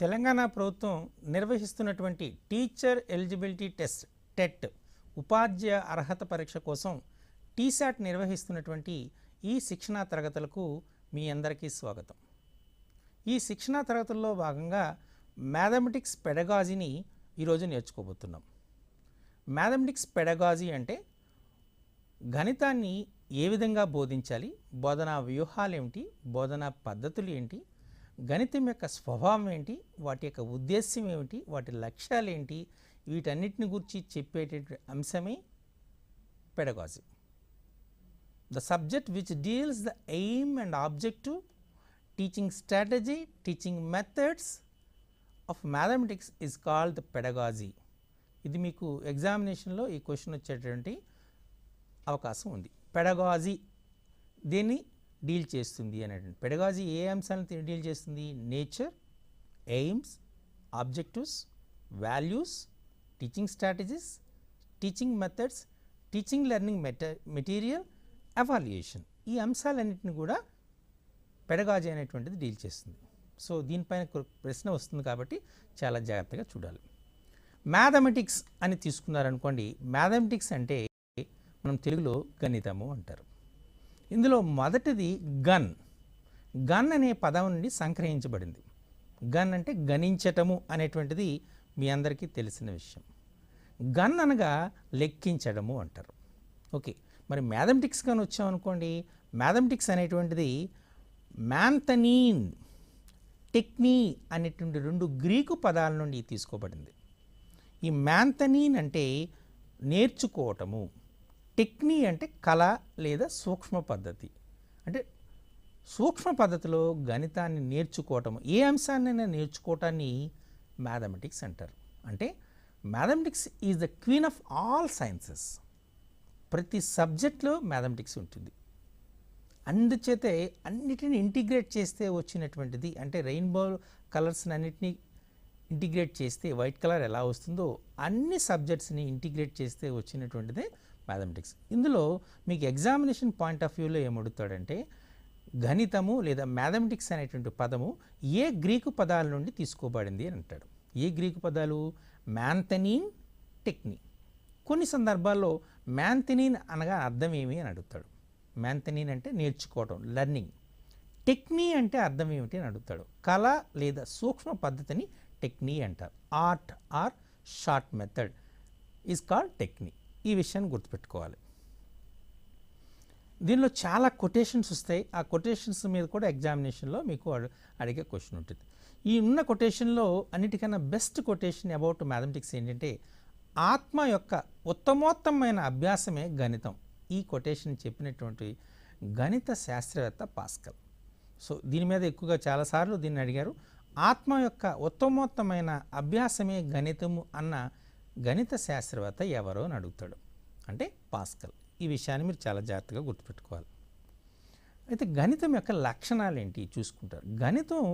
తెలంగాణ ప్రభుత్వం నిర్వహిస్తున్నటువంటి teacher eligibility test TET ఉపాధ్యాయ అర్హత పరీక్ష కోసం TSAT నిర్వహిస్తున్నటువంటి ఈ శిక్షణా తరగతులకు మీ అందరికీ స్వాగతం. ఈ శిక్షణా తరగతుల్లో భాగంగా మ్యాథమెటిక్స్ పెడగాజీని ఈరోజు నేర్చుకోబోతున్నాం. మ్యాథమెటిక్స్ పెడగాజీ అంటే గణితాన్ని ఏ విధంగా బోధించాలి, బోధనా వ్యూహాలు ఏమిటి, బోధనా పద్ధతులు ఏంటి, గణితం యొక్క స్వభావం ఏంటి, వాటి యొక్క ఉద్దేశ్యం ఏమిటి, వాటి లక్ష్యాలు ఏంటి, వీటన్నిటిని గురించి చెప్పేటటువంటి అంశమే pedagogy. The subject which deals the aim and objective, teaching strategy, teaching methods of mathematics is called the pedagogy. ఇది మీకు ఎగ్జామినేషన్లో ఈ క్వశ్చన్ వచ్చేటువంటి అవకాశం ఉంది. పెడగాజీ దీన్ని డీల్ చేస్తుంది అనేటువంటి. పెడగాజీ ఏ అంశాలను డీల్ చేస్తుంది? Nature, AIIMS, objectives, values, teaching strategies, teaching methods, teaching learning material, evaluation. ఈ అంశాలన్నింటినీ కూడా పెడగాజీ అనేటువంటిది డీల్ చేస్తుంది. సో దీనిపైన ప్రశ్న వస్తుంది కాబట్టి చాలా జాగ్రత్తగా చూడాలి. మ్యాథమెటిక్స్ అని తీసుకున్నారనుకోండి, మ్యాథమెటిక్స్ అంటే మనం తెలుగులో గణితము అంటారు. ఇందులో మొదటిది గన్. గన్ అనే పదం నుండి సంగ్రహించబడింది. గన్ అంటే గణించటము అనేటువంటిది మీ అందరికీ తెలిసిన విషయం. గన్ అనగా లెక్కించడము అంటారు. ఓకే, మరి మ్యాథమెటిక్స్ కానీ వచ్చామనుకోండి, మ్యాథమెటిక్స్ అనేటువంటిది మ్యాంథనీన్, టెక్నీ అనేటువంటి రెండు గ్రీకు పదాల నుండి తీసుకోబడింది. ఈ మ్యాంథనీన్ అంటే నేర్చుకోవటము, టెక్నీ అంటే కళ లేదా సూక్ష్మ పద్ధతి. అంటే సూక్ష్మ పద్ధతిలో గణితాన్ని నేర్చుకోవటం, ఏ అంశాన్నైనా నేర్చుకోవటాన్ని మ్యాథమెటిక్స్ అంటారు. అంటే mathematics is the queen of all sciences. ప్రతి సబ్జెక్ట్లో మ్యాథమెటిక్స్ ఉంటుంది. అందుచేతే అన్నిటిని ఇంటిగ్రేట్ చేస్తే వచ్చినటువంటిది, అంటే రెయిన్బో కలర్స్ని అన్నిటినీ ఇంటిగ్రేట్ చేస్తే వైట్ కలర్ ఎలా వస్తుందో అన్ని సబ్జెక్ట్స్ని ఇంటిగ్రేట్ చేస్తే వచ్చినటువంటిదే మ్యాథమెటిక్స్. ఇందులో మీకు ఎగ్జామినేషన్ పాయింట్ ఆఫ్ వ్యూలో ఏమడుగుతాడంటే, గణితము లేదా మ్యాథమెటిక్స్ అనేటువంటి పదము ఏ గ్రీకు పదాల నుండి తీసుకోబడింది అని అంటాడు. ఏ గ్రీకు పదాలు? మ్యాంథనీన్, టెక్నీ. కొన్ని సందర్భాల్లో మ్యాంథనీన్ అనగా అర్థం ఏమి అని అడుగుతాడు. మ్యాంథనీన్ అంటే నేర్చుకోవటం, లెర్నింగ్. టెక్నీ అంటే అర్థం ఏమిటి అని అడుగుతాడు. కళ లేదా సూక్ష్మ పద్ధతిని టెక్నీ అంటారు. Art or short method is called technique. ఈ విషయాన్ని గుర్తుపెట్టుకోవాలి. దీనిలో చాలా కొటేషన్స్ వస్తాయి. ఆ కొటేషన్స్ మీద కూడా ఎగ్జామినేషన్లో మీకు అడిగే క్వశ్చన్ ఉంటుంది. ఈ ఉన్న కొటేషన్లో అన్నిటికన్నా బెస్ట్ కొటేషన్ అబౌట్ మ్యాథమెటిక్స్ ఏంటంటే, ఆత్మ యొక్క ఉత్తమోత్తమైన అభ్యాసమే గణితం. ఈ కొటేషన్ చెప్పినటువంటి గణిత శాస్త్రవేత్త పాస్కల్. సో దీని మీద ఎక్కువగా చాలాసార్లు దీన్ని అడిగారు. ఆత్మ యొక్క ఉత్తమోత్తమైన అభ్యాసమే గణితము అన్న గణిత శాస్త్రవేత్త ఎవరో అని అడుగుతాడు. అంటే పాస్కల్. ఈ విషయాన్ని మీరు చాలా జాగ్రత్తగా గుర్తుపెట్టుకోవాలి. అయితే గణితం యొక్క లక్షణాలు ఏంటి చూసుకుంటారు. గణితం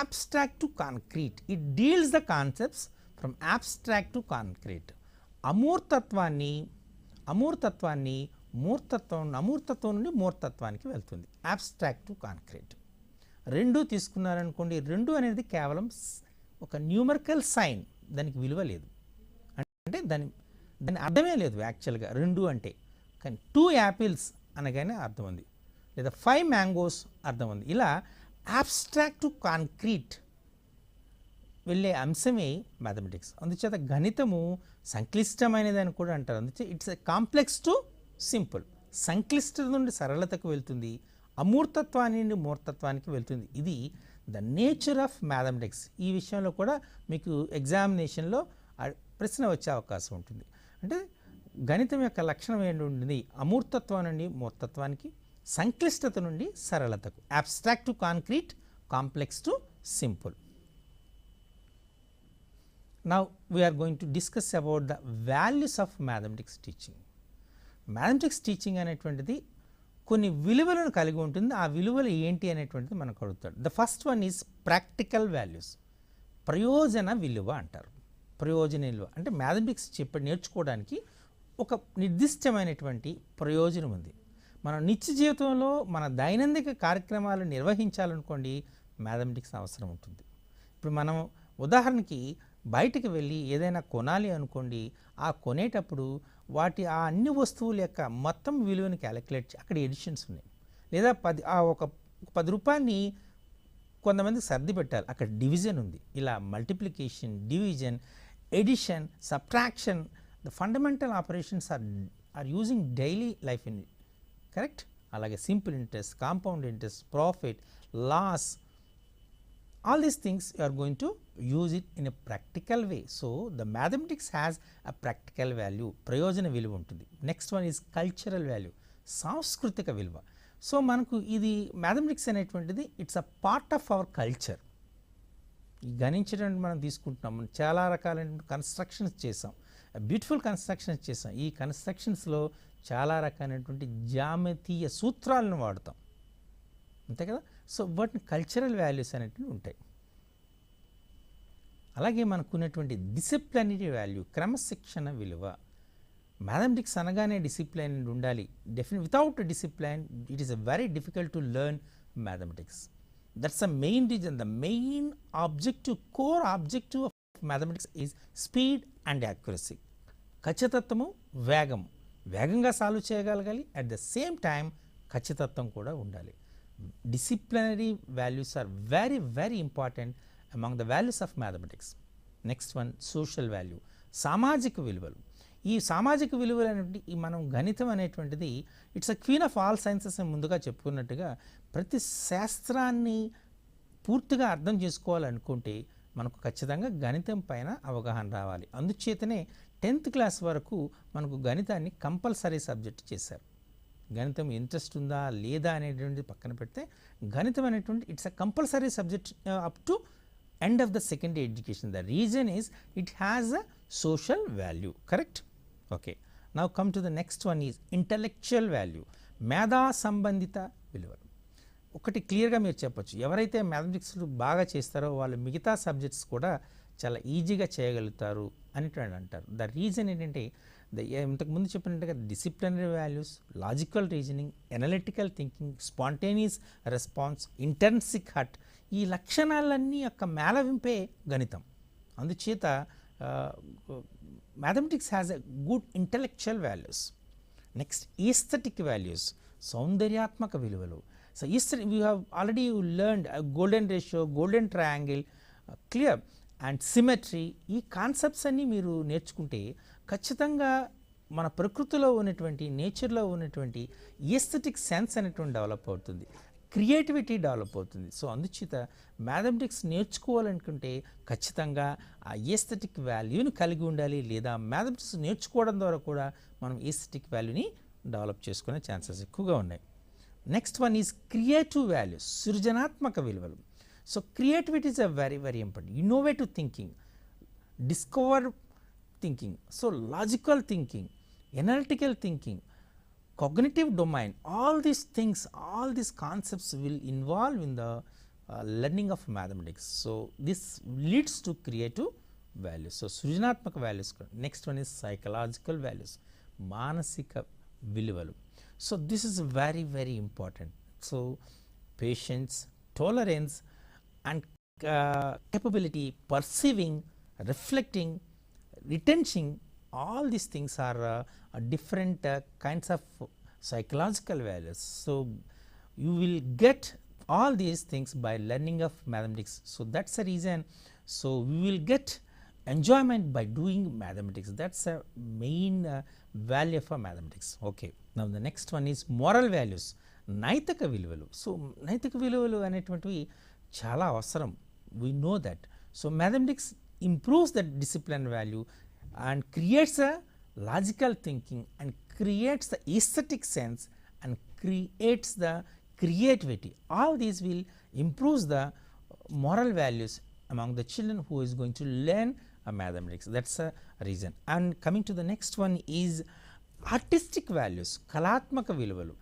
abstract to concrete. It deals the concepts from abstract to concrete. అమూర్తత్వాన్ని అమూర్తత్వం నుండి మూర్తత్వానికి వెళ్తుంది. abstract to concrete. రెండు తీసుకున్నారనుకోండి, రెండు అనేది కేవలం ఒక న్యూమరికల్ సైన్, దానికి విలువ లేదు. అంటే దాని అర్థమే లేదు యాక్చువల్గా రెండు అంటే. కానీ 2 యాపిల్స్ అనగానే అర్థం ఉంది, లేదా 5 మ్యాంగోస్ అర్థం ఉంది. ఇలా abstract to concrete వెళ్ళే అంశమే మ్యాథమెటిక్స్. అందుచేత గణితము సంక్లిష్టమైనది అని కూడా అంటారు. అందుచే it's a complex to simple. సంక్లిష్టత నుండి సరళతకు వెళ్తుంది, అమూర్తత్వాన్ని నుండి మూర్తత్వానికి వెళ్తుంది. ఇది ద నేచర్ ఆఫ్ మ్యాథమెటిక్స్. ఈ విషయంలో కూడా మీకు ఎగ్జామినేషన్లో ప్రశ్న వచ్చే అవకాశం ఉంటుంది. అంటే గణితం యొక్క లక్షణం ఏంటి ఉంటుంది? అమూర్తత్వం నుండి మూర్తత్వానికి, సంక్లిష్టత నుండి సరళతకు. abstract to concrete, complex to simple. Now we are going to discuss about the values of mathematics teaching. Mathematics teaching అనేటువంటిది కొన్ని విలువలను కలిగి ఉంటుంది. ఆ విలువలు ఏంటి అనేటువంటిది మనకు అడుగుతాడు. The first one is practical values. ప్రయోజన విలువ అంటారు. ప్రయోజన విలువ అంటే మ్యాథమెటిక్స్ నేర్చుకోవడానికి ఒక నిర్దిష్టమైనటువంటి ప్రయోజనం ఉంది. మన నిత్య జీవితంలో మన దైనందిక కార్యక్రమాలు నిర్వహించాలనుకోండి, మ్యాథమెటిక్స్ అవసరం ఉంటుంది. ఇప్పుడు మనం ఉదాహరణకి బయటికి వెళ్ళి ఏదైనా కొనాలి అనుకోండి, ఆ కొనేటప్పుడు వాటి ఆ అన్ని వస్తువుల యొక్క మొత్తం విలువని క్యాలిక్యులేట్ అక్కడ ఎడిషన్స్ ఉన్నాయి, లేదా ఒక 10 రూపాయలని కొంతమంది సర్ది పెట్టాలి, అక్కడ డివిజన్ ఉంది. ఇలా multiplication, division, addition, subtraction, the fundamental operations are using daily life in it, correct. అలాగే simple interest, compound interest, profit, loss, all these things you are going to use it in a practical way. So the mathematics has a practical value, ప్రయోజన విలువ ఉంటుంది. Next one is cultural value, సాంస్కృతిక విలువ. So మనకు ఇది mathematics అనేటువంటిది it's a part of our culture. ఈ గణించడం మనం తీసుకుంటున్నాం, చాలా రకాలైన కన్స్ట్రక్షన్స్ చేసాం, బ్యూటిఫుల్ కన్స్ట్రక్షన్స్ చేసాం. ఈ కన్స్ట్రక్షన్స్లో చాలా రకాలైనటువంటి జామితీయ సూత్రాలను వాడతాం, అంతే కదా. సో వాటిని కల్చరల్ వాల్యూస్ అనేటివి ఉంటాయి. అలాగే మనకున్నటువంటి డిసిప్లినరీ వాల్యూ, క్రమశిక్షణ విలువ. మ్యాథమెటిక్స్ అనగానే డిసిప్లైన్ ఉండాలి. Without discipline it is very difficult to learn mathematics. That's a main reason. The main objective, core objective of mathematics is speed and accuracy. ఖచ్చితత్వము, వేగం, వేగంగా సాల్వ్ చేయగలగాలి, అట్ ద సేమ్ టైం ఖచ్చితత్వం కూడా ఉండాలి. Disciplinary values are very very important among the values of mathematics. Next one, social value, సామాజిక విలువలు. ఈ సామాజిక విలువలు అనేటువంటి ఈ మనం గణితం అనేటువంటిది it's a queen of all sciences అని ముందుగా చెప్పుకున్నట్టుగా, ప్రతి శాస్త్రాన్ని పూర్తిగా అర్థం చేసుకోవాలనుకుంటే మనకు ఖచ్చితంగా గణితం పైన అవగాహన రావాలి. అందుచేతనే 10th క్లాస్ వరకు మనకు గణితాన్ని కంపల్సరీ సబ్జెక్ట్ చేశారు. గణితం ఇంట్రెస్ట్ ఉందా లేదా అనేటువంటి పక్కన పెడితే, గణితం అనేటువంటి it's a compulsory subject up to end of the secondary education. The reason is it has a social value, correct. Okay, now come to the next one is intellectual value, మేధా సంబంధిత విలువలు. ఒకటి క్లియర్గా మీరు చెప్పొచ్చు, ఎవరైతే మ్యాథమెటిక్స్ బాగా చేస్తారో వాళ్ళు మిగతా సబ్జెక్ట్స్ కూడా చాలా ఈజీగా చేయగలుగుతారు అని అంటారు. ద రీజన్ ఏంటంటే, ఇంతకుముందు చెప్పినట్టుగా disciplinary values, logical reasoning, analytical thinking, spontaneous response, intrinsic hut, ఈ లక్షణాలన్నీ యొక్క మేళవింపే గణితం. అందుచేత mathematics has a good intellectual values. Next aesthetic values, సౌందర్యాత్మక విలువలు. So we have already learned golden ratio, golden triangle, clear and symmetry. ఈ concepts అన్నీ మీరు నేర్చుకుంటే ఖచ్చితంగా మన ప్రకృతిలో ఉన్నటువంటి, నేచర్లో ఉన్నటువంటి ఎస్థెటిక్ సెన్స్ అనేటువంటి డెవలప్ అవుతుంది, క్రియేటివిటీ డెవలప్ అవుతుంది. సో అందుచేత మ్యాథమెటిక్స్ నేర్చుకోవాలనుకుంటే ఖచ్చితంగా ఆ ఎస్థెటిక్ వాల్యూని కలిగి ఉండాలి, లేదా మ్యాథమెటిక్స్ నేర్చుకోవడం ద్వారా కూడా మనం ఎస్థెటిక్ వాల్యూని డెవలప్ చేసుకునే ఛాన్సెస్ ఎక్కువగా ఉన్నాయి. Next one is creative values, సృజనాత్మక విలువలు. So creativity is a very very important. Innovative thinking, discover thinking, so logical thinking, analytical thinking, cognitive domain, all these things, all these concepts will involve in the learning of mathematics. So this leads to creative values. So సృజనాత్మక values. Next one is psychological values, మానసిక విలువలు. So this is very very important. So patience, tolerance and capability, perceiving, reflecting, retention, all these things are different kinds of psychological values. So you will get all these things by learning of mathematics. So that's the reason. So we will get enjoyment by doing mathematics. That's a main value for mathematics. Okay, now the next one is moral values, నైతిక విలువలు. So నైతిక విలువలు అనేటువంటివి చాలా అవసరం, we know that. So mathematics improves the discipline value and creates a logical thinking and creates the aesthetic sense and creates the creativity. All these will improve the moral values among the children who is going to learn mathematics. That's a reason. And coming to the next one is artistic values, కళాత్మక విలువలు.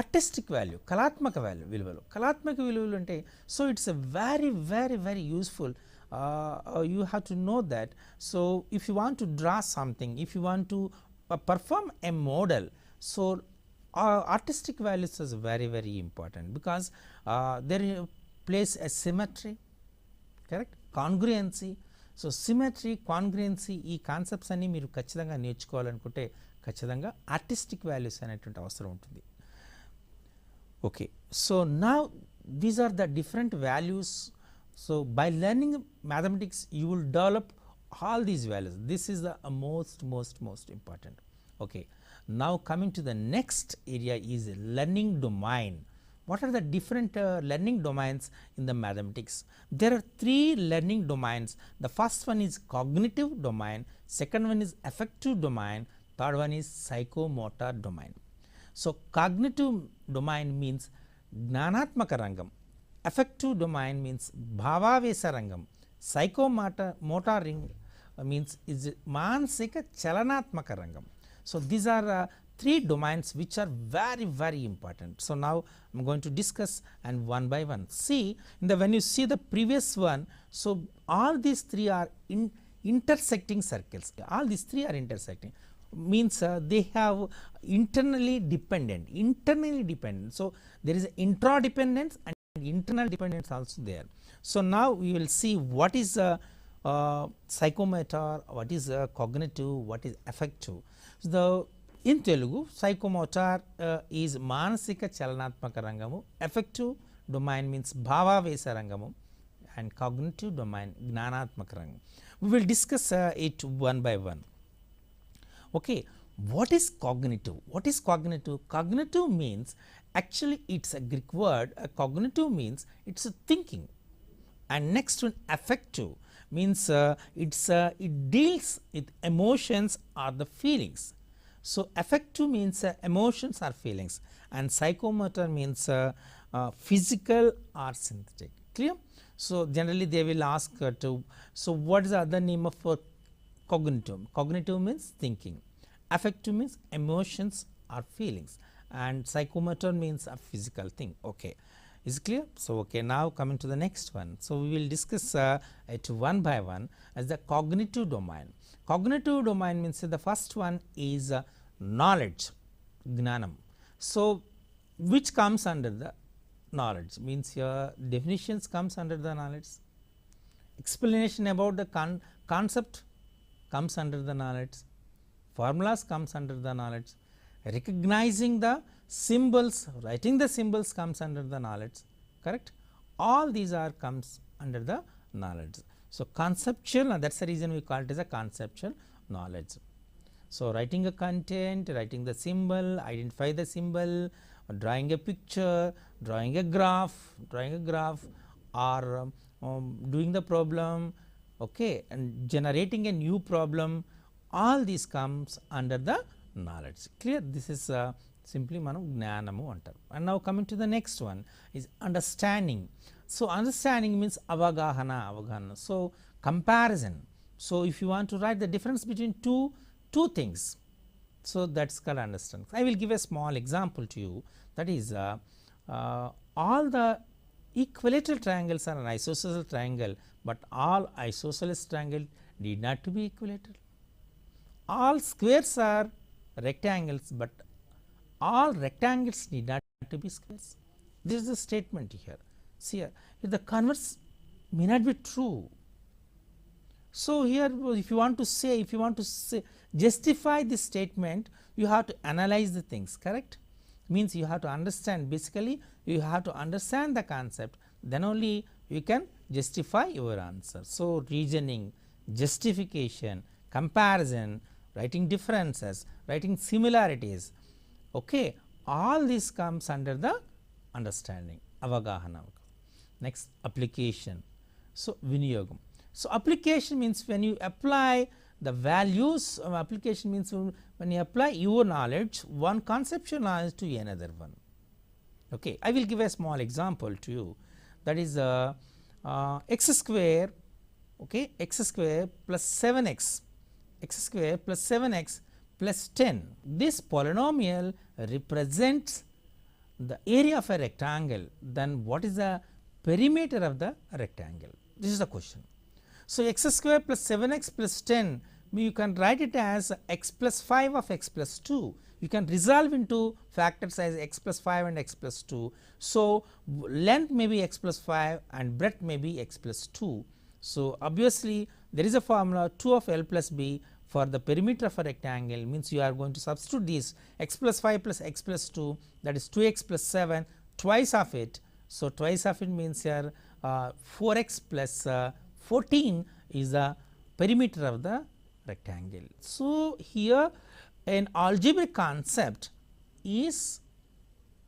artistic value, కళాత్మక విలువలు. కళాత్మక విలువలు అంటే, so it's a very very very useful. You have to know that. So if you want to draw something, if you want to perform a model, so artistic values is very very important because there plays a symmetry, correct, congruency. So symmetry, congruency ఈ concepts అన్నీ మీరు ఖచ్చితంగా నేర్చుకోవాలనుకుంటే ఖచ్చితంగా artistic values అనేటువంటి అవసరం ఉంటుంది. Okay, so now these are the different values. So by learning mathematics you will develop all these values. This is the most important. Okay, now coming to the next area is learning domain. What are the different learning domains in the mathematics? There are 3 learning domains. The first one is cognitive domain, second one is affective domain, third one is psychomotor domain. So cognitive domain means జ్ఞానాత్మక రంగం, affective domain means భావావేశ రంగం, psychomotor means is మానసిక చలనాత్మక రంగం. So these are 3 domains which are very important. So now I am going to discuss and one by one. See, when you see the previous one, so all these 3 are intersecting circles. All these 3 are intersecting, means they have internally dependent. So there is intradependence and internal dependence also there. So now we will see what is psychomotor, what is cognitive, what is affective. So in Telugu, psychomotor is మానసిక చలనాత్మక రంగము, affective domain means భావావేశ రంగము, and cognitive domain జ్ఞానాత్మక రంగం. We will discuss it one by one. Okay, what is cognitive? What is cognitive? Cognitive means, actually it's a Greek word. Cognitive means it's a thinking, and next one affective means it deals with emotions or the feelings. So affective means emotions or feelings, and psychomotor means physical or synthetic. Clear? So generally they will ask so what is the other name of cognitive? Cognitive means thinking, affective means emotions or feelings, and psychomotor means a physical thing. Okay, is it clear? So okay, now coming to the next one. So we will discuss it one by one as the cognitive domain. Cognitive domain means the first one is knowledge, gnanam. So which comes under the knowledge, means your definitions comes under the knowledge, explanation about the concept comes under the knowledge, formulas comes under the knowledge, recognizing the symbols, writing the symbols comes under the knowledge, correct? All these are comes under the knowledge. So conceptual, that's the reason we call it as a conceptual knowledge. So writing a content, writing the symbol, identify the symbol, drawing a picture, drawing a graph, or doing the problem, okay, and generating a new problem, all these comes under the knowledge. Clear? This is simply manam gnanamu antaru. And now coming to the next one is understanding. So understanding means avagahana. So comparison. So if you want to write the difference between two things, so that's called understanding. I will give a small example to you, that is all the equilateral triangles are an isosceles triangle, but all isosceles triangle need not to be equilateral. All squares are rectangles, but all rectangles need not to be squares. This is the statement here. See here, the converse may not be true. So here if you want to say, justify this statement, you have to analyze the things, correct? Means you have to understand, basically you have to understand the concept, then only you can justify your answer. So reasoning, justification, comparison, writing differences, writing similarities, okay, all this comes under the understanding, avagahana. Next, application. So viniyogam. So application means when you apply the values, application means when you apply your knowledge, one conceptual knowledge to another one. Okay, I will give a small example to you, that is x square, okay, x square plus 7x, x square plus 7x plus 10. This polynomial represents the area of a rectangle, then what is the perimeter of the rectangle? This is the question. So x square plus 7x plus 10, you can write it as x plus 5 of x plus 2. You can resolve into factors as x plus 5 and x plus 2. So length may be x plus 5 and breadth may be x plus 2. So, obviously there is a formula 2 of L plus B for the perimeter of a rectangle, means you are going to substitute these x plus 5 plus x plus 2, that is 2x plus 7 twice of it. So, twice of it means here 4x plus 14 is the perimeter of the rectangle. So, here an algebraic concept is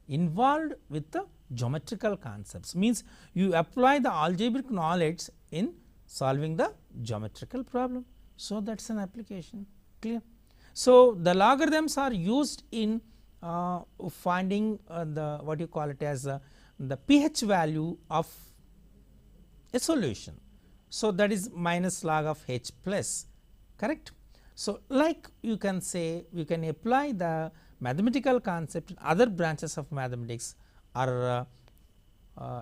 involved with the geometrical concepts, means you apply the algebraic knowledge in solving the geometrical problem. So, that is an application, clear. So, the logarithms are used in finding the what you call it as the pH value of a solution. So, that is minus log of h plus, correct. So, like you can say, you can apply the mathematical concept in other branches of mathematics or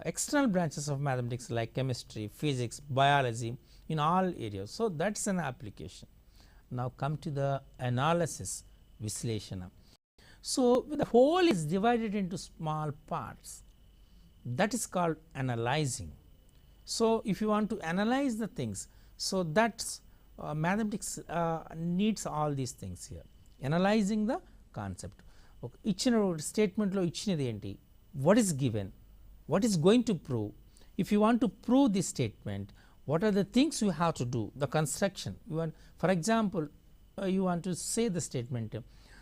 external branches of mathematics like chemistry, physics, biology, in all areas. So, that is an application. Now, come to the analysis, Visleshana. So, the whole is divided into small parts, that is called analyzing. So, if you want to analyze the things, so that is mathematics needs all these things here, analyzing the concept. Okay. Ichina statement lo ichinadi enti, what is given, what is going to prove. If you want to prove this statement, what are the things you have to do, the construction you want. For example, you want to say the statement,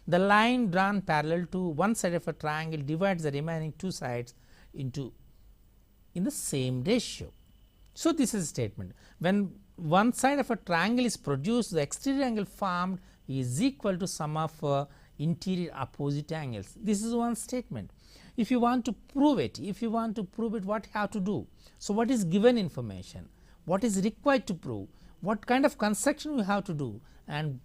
the line drawn parallel to one side of a triangle divides the remaining two sides into in the same ratio. So, this is a statement, when one side of a triangle is produced, the exterior angle formed is equal to sum of interior opposite angles. This is one statement. If you want to prove it, what you have to do. So, what is given information, what is required to prove, what kind of construction we have to do, and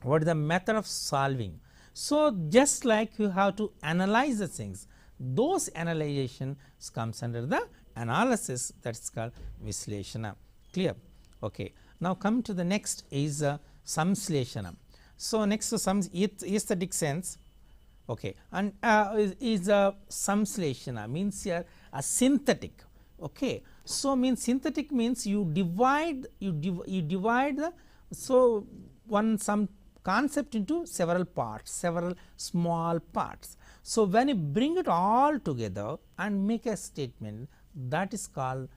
what is the method of solving. So, just like you have to analyze the things, those analyzation comes under the analysis, that is called Visleshana, clear. Okay. Now, come to the next is Samsleshana. So, next to some aesthetic sense, okay, and is a Samsleshana means here a synthetic. Okay. So, means synthetic means you divide the, so one some concept into several parts, several small parts. So, when you bring it all together and make a statement, that is called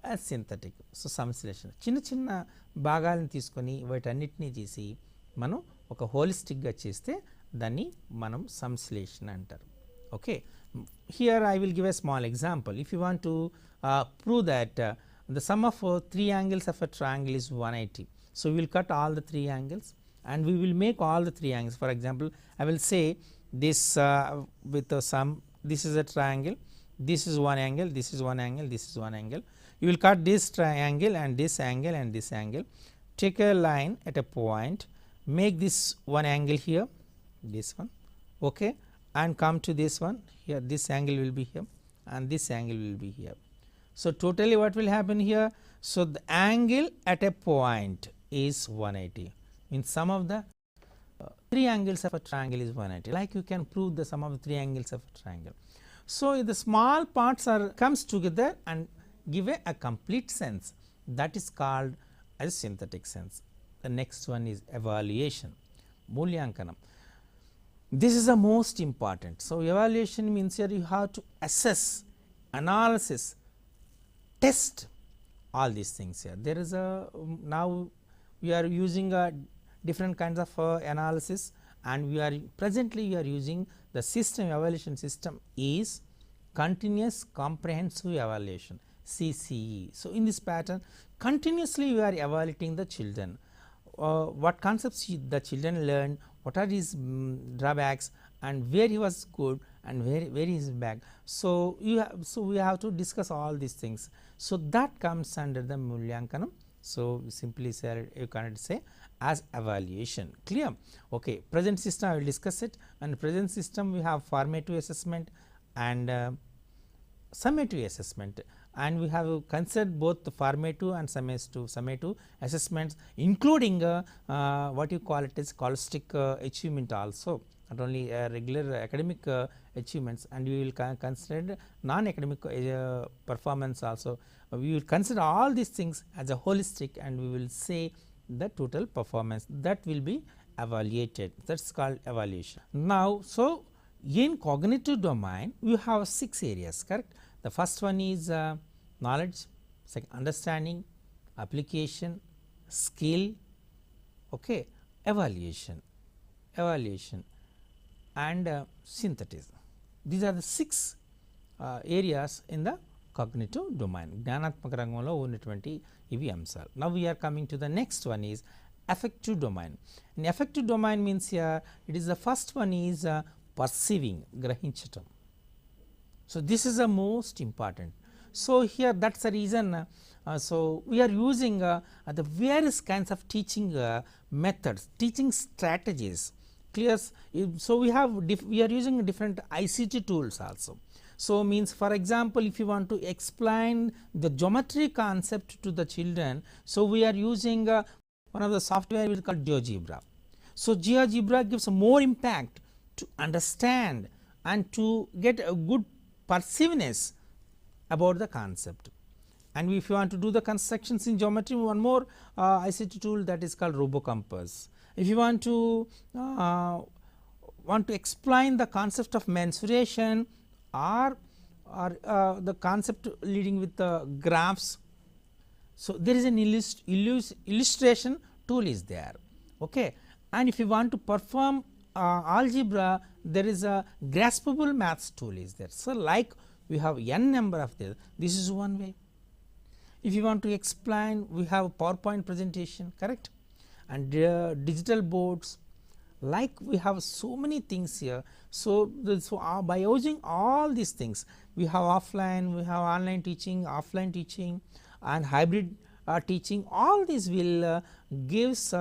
as synthetic. So, సంశ్లేషణ చిన్న చిన్న భాగాలను తీసుకొని వాటన్నిటిని చేసి మనం ఒక holistic గా చేస్తే దాన్ని మనం సంశ్లేషణ అంటారు. Okay, here I will give a small example. If you want to prove that the sum of three angles of a triangle is 180. So, we will cut all the three angles and we will make all the three angles. For example, I will say this with the sum, this is a triangle, this is one angle, this is one angle, this is one angle. You will cut this triangle and this angle and this angle, take a line at a point, make this one angle here, this one, okay, and come to this one here, this angle will be here and this angle will be here. So, totally what will happen here? So, the angle at a point is 180, means sum of the three angles of a triangle is 180, like you can prove the sum of the three angles of a triangle. So, the small parts are comes together and give a complete sense, that is called as synthetic sense. The next one is evaluation, Mulyankanam. This is the most important. So, evaluation means here you have to assess, analysis, test all these things here. There is a now we are using a different kinds of analysis, and we are presently we are using the system evaluation system is continuous comprehensive evaluation, CCE. So, in this pattern continuously we are evaluating the children, what concepts the children learn, what are his drawbacks and where he was good and where he is bad. So, we have to discuss all these things. So, that comes under the Mulyankanam. So, simply say you cannot say as evaluation, clear. Okay, present system I will discuss it, and present system we have formative assessment and summative assessment, and we have considered both the formative and summative assessments, including what you call it is scholastic achievement also, not only regular academic achievements, and we will consider non-academic performance also. We will consider all these things as a holistic, and we will say the total performance that will be evaluated. That is called evaluation. Now, so in cognitive domain we have 6 areas, correct. The first one is knowledge, second understanding, application, skill, okay, evaluation and synthesis. These are the 6 areas in the cognitive domain, జ్ఞానాత్మక రంగంలో ఉన్నటువంటి ఇవి అంశాలు. Now we are coming to the next one is affective domain. In affective domain means here it is the first one is perceiving, గ్రహించటం. So this is the most important. So here that is the reason so we are using the various kinds of teaching methods, teaching strategies, clear. So we are using different ICT tools also. So means, for example, if you want to explain the geometry concept to the children, so we are using one of the software we call GeoGebra. So GeoGebra gives more impact to understand and to get a good perceiveness about the concept. And if you want to do the constructions in geometry, one more ICT tool, that is called RoboCompass. If you want to explain the concept of mensuration or the concept leading with the graphs, so there is an illustration tool is there, okay. And if you want to perform algebra, there is a graspable maths tool is there. So like we have n number of this is one way. If you want to explain, we have PowerPoint presentation, correct, and digital boards, like we have so many things here. So by using all these things, we have offline, we have online teaching, offline teaching and hybrid teaching. All this will gives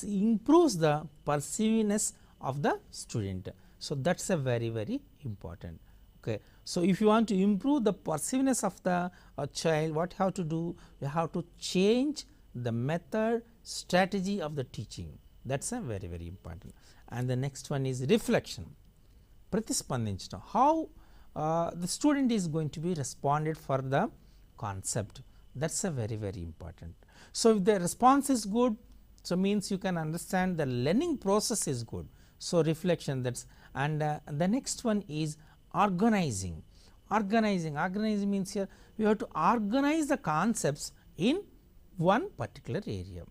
improves the perceiveness of the student. So that is a very important, okay. So if you want to improve the perceiveness of the child, what you have to do, you have to change the method, strategy of the teaching. That is a very important. And the next one is reflection, ప్రతిస్పందించడం, how the student is going to be responded for the concept. That is a very important. So if the response is good, so means you can understand the learning process is good. So reflection, that's. And the next one is organizing. Organizing means here we have to organize the concepts in one particular area,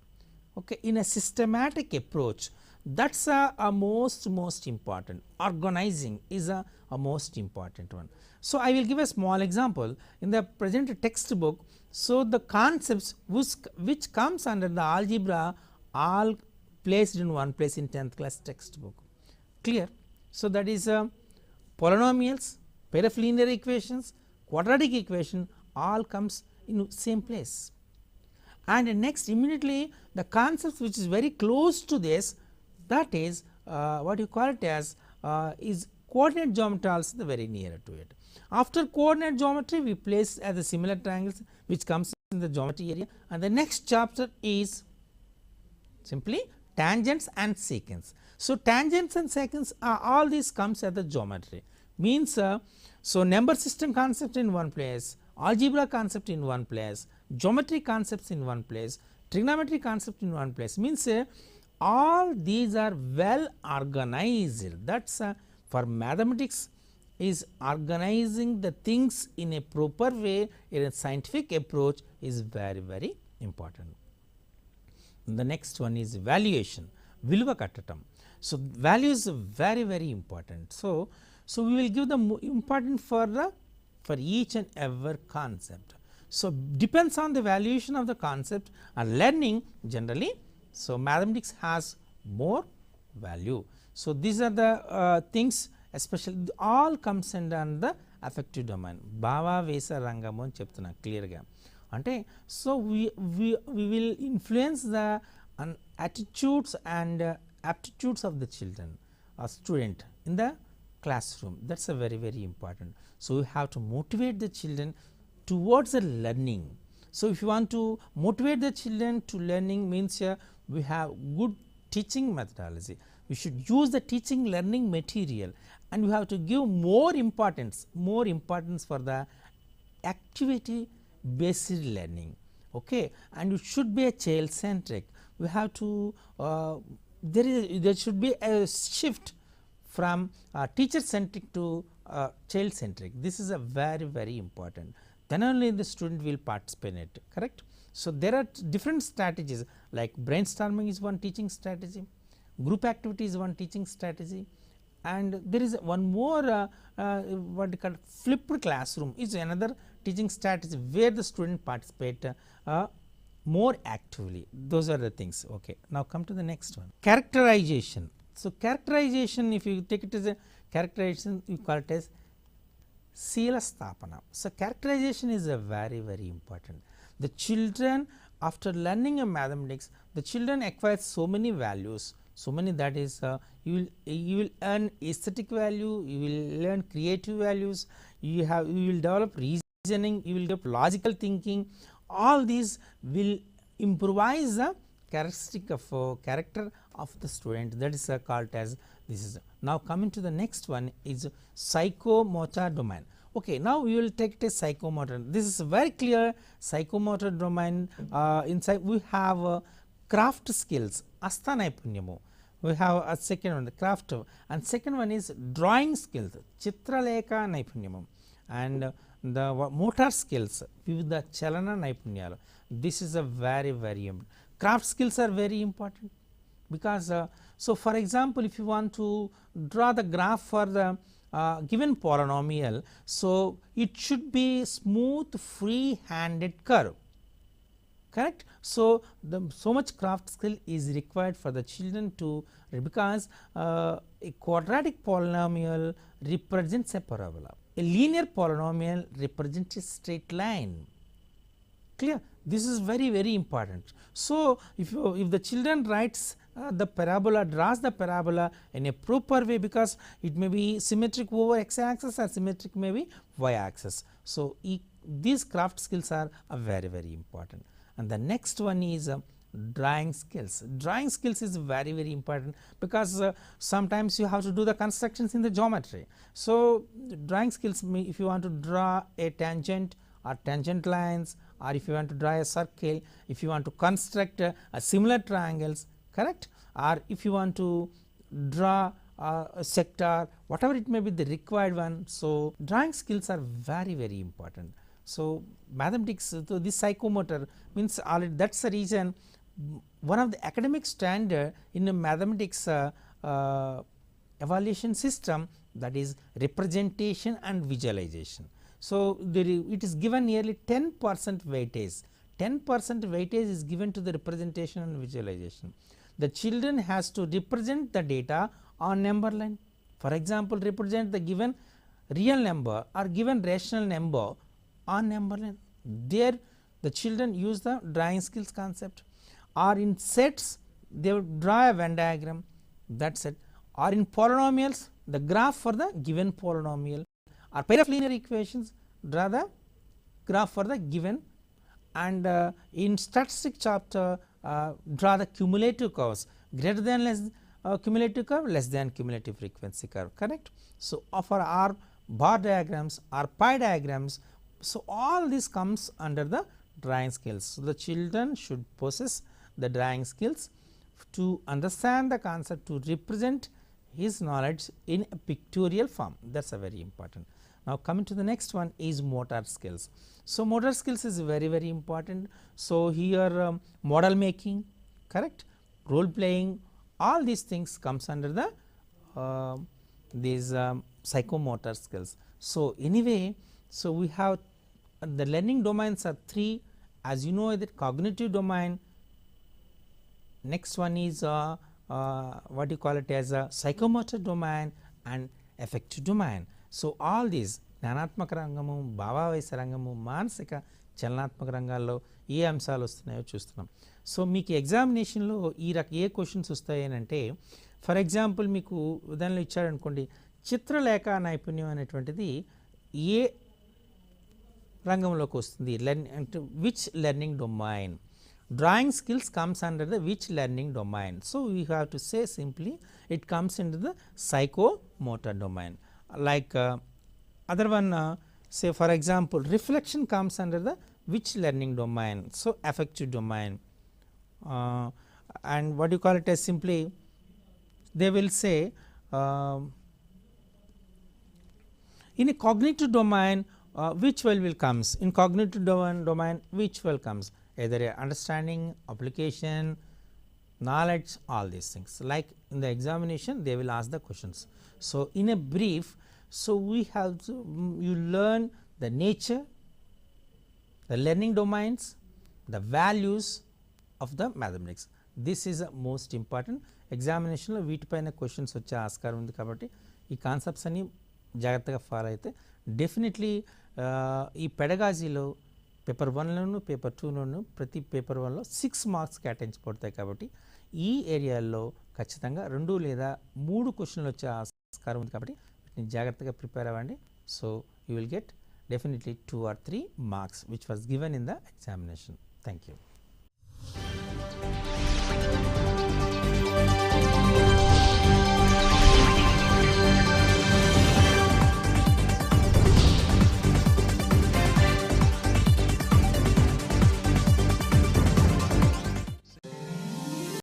okay, in a systematic approach. That is a most important. Organizing is a most important one. So I will give a small example in the present textbook. So the concepts which comes under the algebra all placed in one place in 10th class textbook, clear. So that is polynomials, pair of linear equations, quadratic equation, all comes in same place. And next immediately the concepts which is very close to this, that is what you call it as is coordinate geometry, also the very near to it. After coordinate geometry, we place as the similar triangles which comes in the geometry area, and the next chapter is simply tangents and secants. So tangents and secants are all these comes at the geometry, means so number system concept in one place, algebra concept in one place, geometry concepts in one place, trigonometry concept in one place, means all these are well organized. That is for mathematics is organizing the things in a proper way in a scientific approach is very important. The next one is valuation, విలువ కట్టడం. So value is very important. So we will give the important for each and every concept. So depends on the valuation of the concept and learning generally. So mathematics has more value. So these are the things, especially all comes under the affective domain. భావావేశ రంగము అని చెప్తున్నా క్లియర్గా. అంటే so we will influence the attitudes and aptitudes of the children or student in the classroom. That is a very important. So we have to motivate the children towards the learning. So if you want to motivate the children to learning, means we have good teaching methodology, you should use the teaching learning material, and you have to give more importance for the activity based learning, okay, and it should be a child centric. We have to there should be a shift from teacher centric to child centric. This is a very important, then only the student will participate in it, correct. So, there are different strategies like brainstorming is one teaching strategy, group activity is one teaching strategy, and there is one more what we call flipped classroom is another teaching strategy where the student participate more actively. Those are the things. Okay. Now, come to the next one, characterization. So, characterization, if you take it as a characterization, you call it as Sila Sthapana. So, characterization is a very important. The children, after learning a mathematics, the children acquire so many values, so many, that is you will earn aesthetic value, you will learn creative values, you will develop reasoning, you will develop logical thinking. All these will improvise the characteristic of character of the student, that is called as this is. Now, coming to the next one is psychomotor domain. Okay, now we will take it as psychomotor. This is very clear. Psychomotor domain, inside we have craft skills, asta naipunyamu. We have a second one, the craft, and second one is drawing skills, chitraleka naipunyamu, and the motor skills, vividha chalana naipunyalu. This is a very important. Craft skills are very important because so for example, if you want to draw the graph for the given polynomial, so it should be smooth free handed curve, correct. So, so much craft skill is required for the children to, because a quadratic polynomial represents a parabola, a linear polynomial represents a straight line, clear. This is very important. So, if the children writes the parabola, draws the parabola in a proper way, because it may be symmetric over x axis or symmetric may be y axis. So, these craft skills are very important. And the next one is drawing skills. Drawing skills is very important because sometimes you have to do the constructions in the geometry. So, drawing skills, if you want to draw a tangent or tangent lines, or if you want to draw a circle, if you want to construct a similar triangles, correct, or if you want to draw a sector, whatever it may be the required one. So, drawing skills are very important. So, mathematics, so this psychomotor means already, that is the reason one of the academic standard in the mathematics evaluation system, that is representation and visualization. So, it is given nearly 10% weightage, 10% weightage is given to the representation and visualization. The children has to represent the data on number line. For example, represent the given real number or given rational number on number line. There the children use the drawing skills concept, or in sets they will draw a Venn diagram, that is it, or in polynomials the graph for the given polynomial, or pair of linear equations draw the graph for the given, and in statistic chapter draw the cumulative curves, greater than less cumulative curve, less than cumulative frequency curve, correct. So, for our bar diagrams or pie diagrams, so all this comes under the drawing skills. So, the children should possess the drawing skills to understand the concept, to represent his knowledge in a pictorial form, that is a very important. Now, coming to the next one is motor skills. So, motor skills is very important. So, here model making, correct, role playing, all these things comes under the these psychomotor skills. So, anyway, so we have the learning domains are 3, as you know, that cognitive domain, next one is what you call it as a psychomotor domain and affective domain. So, all these జ్ఞానాత్మక రంగము, భావావేశ రంగము, మానసిక చలనాత్మక రంగాల్లో ఏ అంశాలు వస్తున్నాయో చూస్తున్నాం. So, మీకు ఎగ్జామినేషన్లో ఏ questions వస్తాయి అంటే, ఫర్ ఎగ్జాంపుల్ మీకు ఉదాహరణలో ఇచ్చాడనుకోండి, చిత్రలేఖ నైపుణ్యం అనేటువంటిది ఏ రంగంలోకి వస్తుంది, అంటే which learning domain. drawing skills comes under the which learning domain? So, we have to say simply it comes into the psychomotor domain. Like other one, say for example, reflection comes under the which learning domain? So, affective domain, and what you call it as simply they will say in a cognitive domain which will comes, in cognitive domain which will comes, either a understanding, application, knowledge, all these things. Like in the examination they will ask the questions. So, in a brief, so we have to, you learn the nature, the learning domains, the values of the mathematics. This is most important. ఎగ్జామినేషన్లో వీటిపైన questions వచ్చే ఆస్కారం ఉంది కాబట్టి ఈ concepts అన్ని జాగ్రత్తగా follow అయితే డెఫినెట్లీ ఈ పెడగాజీలో పేపర్ 1లోను పేపర్ 2లోను ప్రతి పేపర్ 1లో 6 మార్క్స్ కేటాయించబడతాయి కాబట్టి ఈ ఏరియాల్లో ఖచ్చితంగా 2 లేదా 3 క్వశ్చన్లు వచ్చే ఆస్కారం ఉంది కాబట్టి వీటిని జాగ్రత్తగా ప్రిపేర్ అవ్వండి. So you will get definitely 2 or 3 marks which was given in the examination. Thank you.